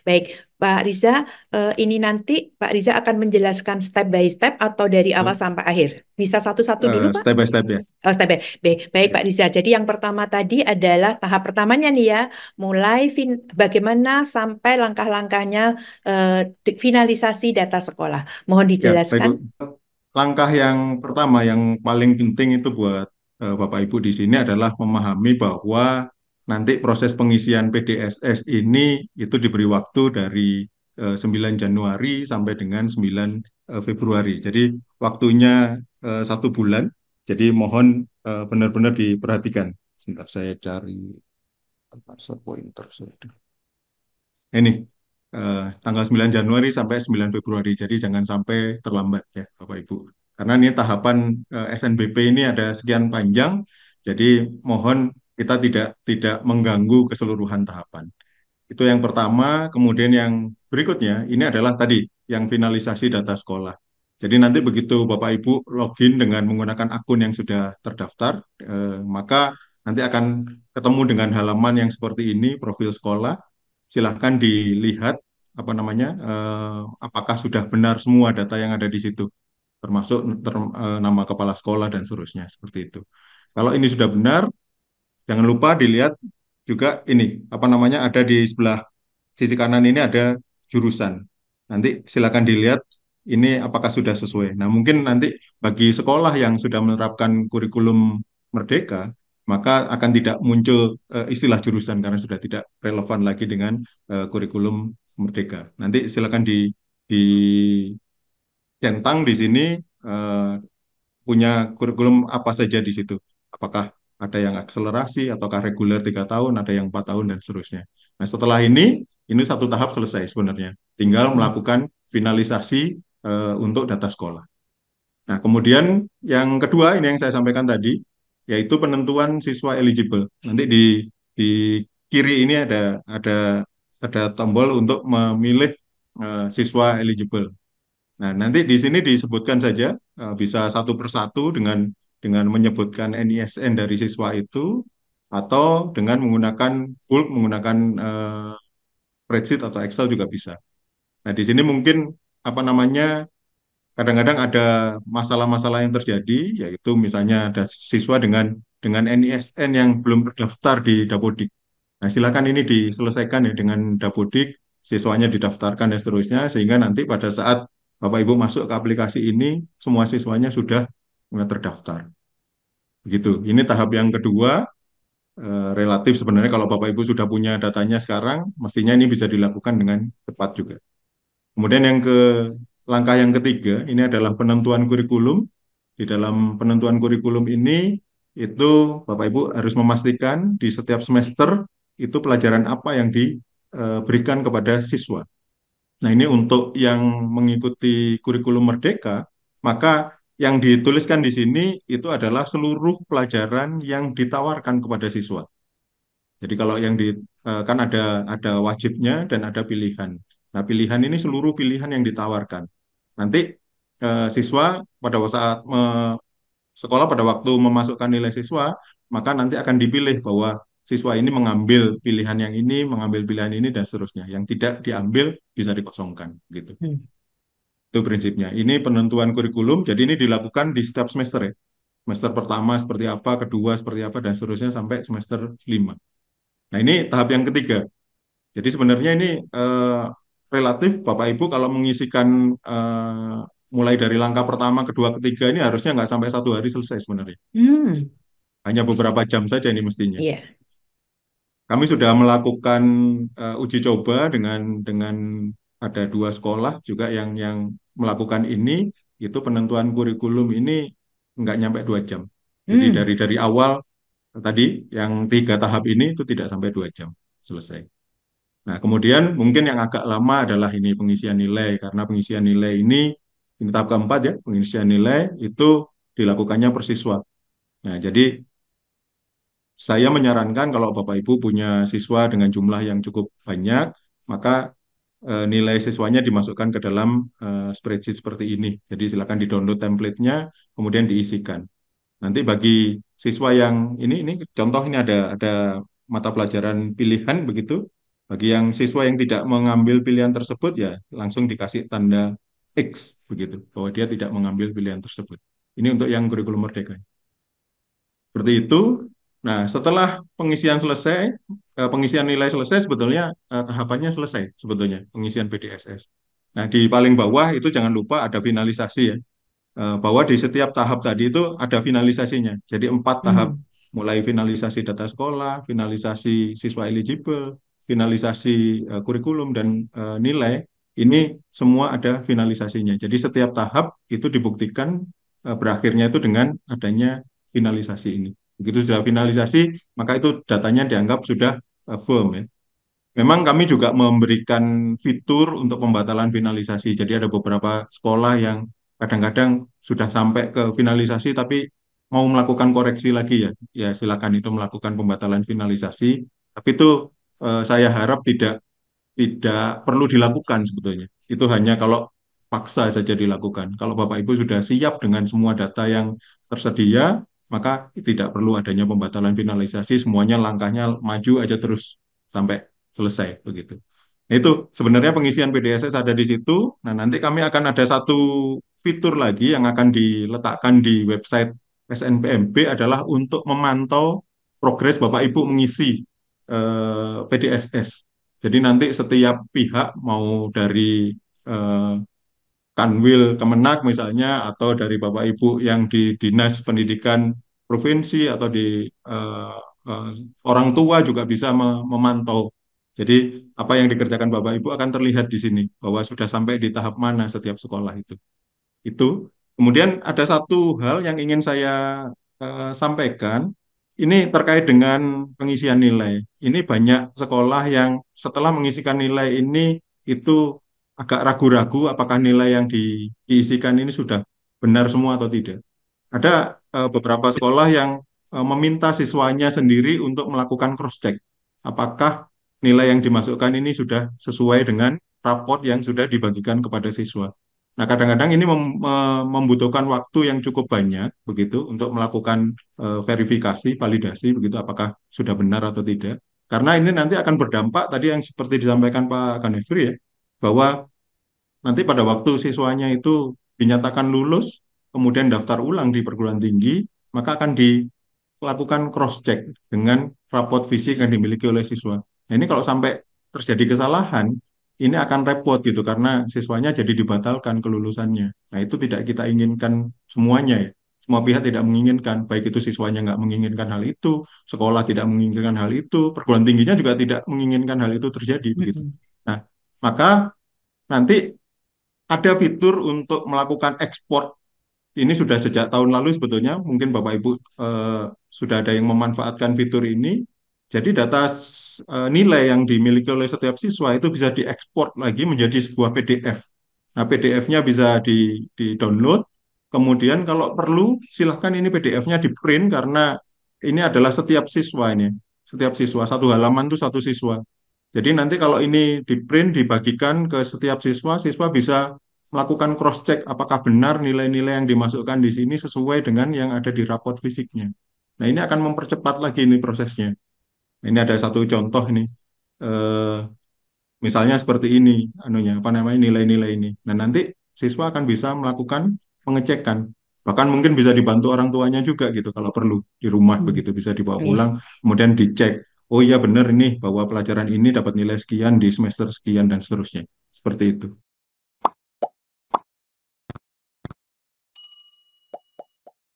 Baik, Pak Riza, ini nanti Pak Riza akan menjelaskan step by step atau dari awal Betul. sampai akhir? Bisa satu-satu dulu, Pak? Step by step ya. Oh, step by baik, baik, Ya. Pak Riza. Jadi yang pertama tadi adalah tahap pertamanya nih ya, mulai bagaimana sampai langkah-langkahnya finalisasi data sekolah. Mohon Ya, Pak dijelaskan. Ibu. Langkah yang pertama yang paling penting itu buat Bapak Ibu di sini adalah memahami bahwa nanti proses pengisian PDSS ini itu diberi waktu dari 9 Januari sampai dengan 9 Februari. Jadi waktunya 1 bulan. Jadi mohon benar-benar diperhatikan. Sebentar saya cari cursor pointer. Ini tanggal 9 Januari sampai 9 Februari. Jadi jangan sampai terlambat ya Bapak Ibu. Karena ini tahapan SNBP ini ada sekian panjang, jadi mohon kita tidak mengganggu keseluruhan tahapan. Itu yang pertama, kemudian yang berikutnya ini adalah tadi yang finalisasi data sekolah. Jadi nanti begitu Bapak Ibu login dengan menggunakan akun yang sudah terdaftar, maka nanti akan ketemu dengan halaman yang seperti ini, profil sekolah. Silahkan dilihat apa namanya, apakah sudah benar semua data yang ada di situ, termasuk nama kepala sekolah dan seterusnya seperti itu. Kalau ini sudah benar, jangan lupa dilihat juga ini apa namanya, ada di sebelah sisi kanan ini ada jurusan. Nanti silakan dilihat ini apakah sudah sesuai. Nah, mungkin nanti bagi sekolah yang sudah menerapkan kurikulum Merdeka, maka akan tidak muncul istilah jurusan karena sudah tidak relevan lagi dengan kurikulum Merdeka. Nanti silakan dicentang di sini eh, punya kurikulum apa saja di situ. Apakah ada yang akselerasi, ataukah reguler 3 tahun, ada yang 4 tahun, dan seterusnya. Nah, setelah ini satu tahap selesai sebenarnya. Tinggal melakukan finalisasi untuk data sekolah. Nah, kemudian yang kedua, ini yang saya sampaikan tadi, yaitu penentuan siswa eligible. Nanti di kiri ini ada tombol untuk memilih siswa eligible. Nah, nanti di sini disebutkan saja, bisa satu persatu dengan menyebutkan NISN dari siswa itu, atau dengan menggunakan bulk, menggunakan spreadsheet atau Excel juga bisa. Nah, di sini mungkin apa namanya, kadang-kadang ada masalah-masalah yang terjadi, yaitu misalnya ada siswa dengan NISN yang belum terdaftar di Dapodik. Nah, silakan ini diselesaikan ya dengan Dapodik, siswanya didaftarkan dan seterusnya, sehingga nanti pada saat Bapak Ibu masuk ke aplikasi ini, semua siswanya sudah terdaftar. Begitu. Ini tahap yang kedua, relatif sebenarnya kalau Bapak Ibu sudah punya datanya sekarang, mestinya ini bisa dilakukan dengan cepat juga. Kemudian langkah yang ketiga, ini adalah penentuan kurikulum. Di dalam penentuan kurikulum ini, itu Bapak Ibu harus memastikan di setiap semester itu pelajaran apa yang diberikan kepada siswa. Nah, ini untuk yang mengikuti kurikulum Merdeka, maka yang dituliskan di sini itu adalah seluruh pelajaran yang ditawarkan kepada siswa. Jadi kalau kan ada wajibnya dan ada pilihan. Nah, pilihan ini seluruh pilihan yang ditawarkan. Nanti siswa pada saat sekolah pada waktu memasukkan nilai siswa, maka nanti akan dipilih bahwa siswa ini mengambil pilihan yang ini, mengambil pilihan ini, dan seterusnya. Yang tidak diambil bisa dikosongkan, gitu. Hmm. Itu prinsipnya. Ini penentuan kurikulum, jadi ini dilakukan di setiap semester ya. Semester pertama seperti apa, kedua seperti apa, dan seterusnya sampai semester 5. Nah, ini tahap yang ketiga. Jadi sebenarnya ini relatif Bapak Ibu kalau mengisikan mulai dari langkah pertama, kedua, ketiga ini harusnya nggak sampai 1 hari selesai sebenarnya. Hmm. Hanya beberapa jam saja ini mestinya. Iya. Kami sudah melakukan uji coba dengan ada 2 sekolah juga yang melakukan ini, itu penentuan kurikulum ini nggak nyampe 2 jam. Jadi Hmm. dari awal tadi yang 3 tahap ini itu tidak sampai 2 jam selesai. Nah, kemudian mungkin yang agak lama adalah ini pengisian nilai, karena pengisian nilai ini tahap keempat ya, pengisian nilai itu dilakukannya per siswa. Nah, jadi saya menyarankan kalau Bapak Ibu punya siswa dengan jumlah yang cukup banyak, maka nilai siswanya dimasukkan ke dalam spreadsheet seperti ini. Jadi silakan di-download template-nya, kemudian diisikan. Nanti bagi siswa yang ini contoh ini ada mata pelajaran pilihan begitu. Bagi yang siswa yang tidak mengambil pilihan tersebut ya langsung dikasih tanda X begitu, bahwa dia tidak mengambil pilihan tersebut. Ini untuk yang kurikulum merdeka. Seperti itu. Nah, setelah pengisian selesai, pengisian nilai selesai, sebetulnya tahapannya selesai, sebetulnya pengisian PDSS. Nah, di paling bawah itu jangan lupa ada finalisasi ya. Bahwa di setiap tahap tadi itu ada finalisasinya. Jadi 4 tahap, Hmm. mulai finalisasi data sekolah, finalisasi siswa eligible, finalisasi kurikulum dan nilai. Ini semua ada finalisasinya. Jadi setiap tahap itu dibuktikan berakhirnya itu dengan adanya finalisasi ini. Begitu sudah finalisasi, maka itu datanya dianggap sudah firm ya. Memang kami juga memberikan fitur untuk pembatalan finalisasi. Jadi ada beberapa sekolah yang kadang-kadang sudah sampai ke finalisasi tapi mau melakukan koreksi lagi ya. Ya silakan itu melakukan pembatalan finalisasi. Tapi itu saya harap tidak perlu dilakukan sebetulnya. Itu hanya kalau paksa saja dilakukan. Kalau Bapak Ibu sudah siap dengan semua data yang tersedia, maka tidak perlu adanya pembatalan finalisasi. Semuanya langkahnya maju aja terus sampai selesai begitu. Nah, itu sebenarnya pengisian PDSS ada di situ. Nah, nanti kami akan ada satu fitur lagi yang akan diletakkan di website SNPMB adalah untuk memantau progres Bapak Ibu mengisi PDSS. Jadi nanti setiap pihak mau dari eh, Kanwil Kemenak misalnya atau dari Bapak Ibu yang di Dinas Pendidikan Provinsi atau di eh, eh, orang tua juga bisa memantau. Jadi apa yang dikerjakan Bapak Ibu akan terlihat di sini bahwa sudah sampai di tahap mana setiap sekolah itu. Itu. Kemudian ada satu hal yang ingin saya sampaikan. Ini terkait dengan pengisian nilai. Ini banyak sekolah yang setelah mengisikan nilai ini itu agak ragu-ragu apakah nilai yang diisikan ini sudah benar semua atau tidak. Ada beberapa sekolah yang meminta siswanya sendiri untuk melakukan cross-check. Apakah nilai yang dimasukkan ini sudah sesuai dengan raport yang sudah dibagikan kepada siswa. Nah, kadang-kadang ini membutuhkan waktu yang cukup banyak begitu untuk melakukan verifikasi, validasi begitu apakah sudah benar atau tidak. Karena ini nanti akan berdampak tadi yang seperti disampaikan Pak Ganefri ya, bahwa nanti pada waktu siswanya itu dinyatakan lulus, kemudian daftar ulang di perguruan tinggi, maka akan dilakukan cross-check dengan raport fisik yang dimiliki oleh siswa. Nah, ini kalau sampai terjadi kesalahan, ini akan repot gitu karena siswanya jadi dibatalkan kelulusannya. Nah, itu tidak kita inginkan semuanya ya. Semua pihak tidak menginginkan, baik itu siswanya nggak menginginkan hal itu, sekolah tidak menginginkan hal itu, perguruan tingginya juga tidak menginginkan hal itu terjadi begitu. Mm-mm. Nah, maka nanti ada fitur untuk melakukan ekspor. Ini sudah sejak tahun lalu sebetulnya, mungkin Bapak Ibu sudah ada yang memanfaatkan fitur ini. Jadi data nilai yang dimiliki oleh setiap siswa itu bisa diekspor lagi menjadi sebuah PDF. Nah, PDF-nya bisa di-download. Kemudian kalau perlu, silahkan ini PDF-nya di-print karena ini adalah setiap siswa ini. Setiap siswa, satu halaman itu satu siswa. Jadi nanti kalau ini di-print, dibagikan ke setiap siswa, siswa bisa melakukan cross-check apakah benar nilai-nilai yang dimasukkan di sini sesuai dengan yang ada di raport fisiknya. Nah, ini akan mempercepat lagi ini prosesnya. Ini ada satu contoh nih. Eh, Misalnya seperti ini, anunya, apa namanya, nilai-nilai ini. Nah, nanti siswa akan bisa melakukan pengecekan. Bahkan mungkin bisa dibantu orang tuanya juga gitu kalau perlu di rumah Hmm. begitu bisa dibawa Iya. pulang, kemudian dicek. Oh iya benar ini bahwa pelajaran ini dapat nilai sekian di semester sekian dan seterusnya. Seperti itu.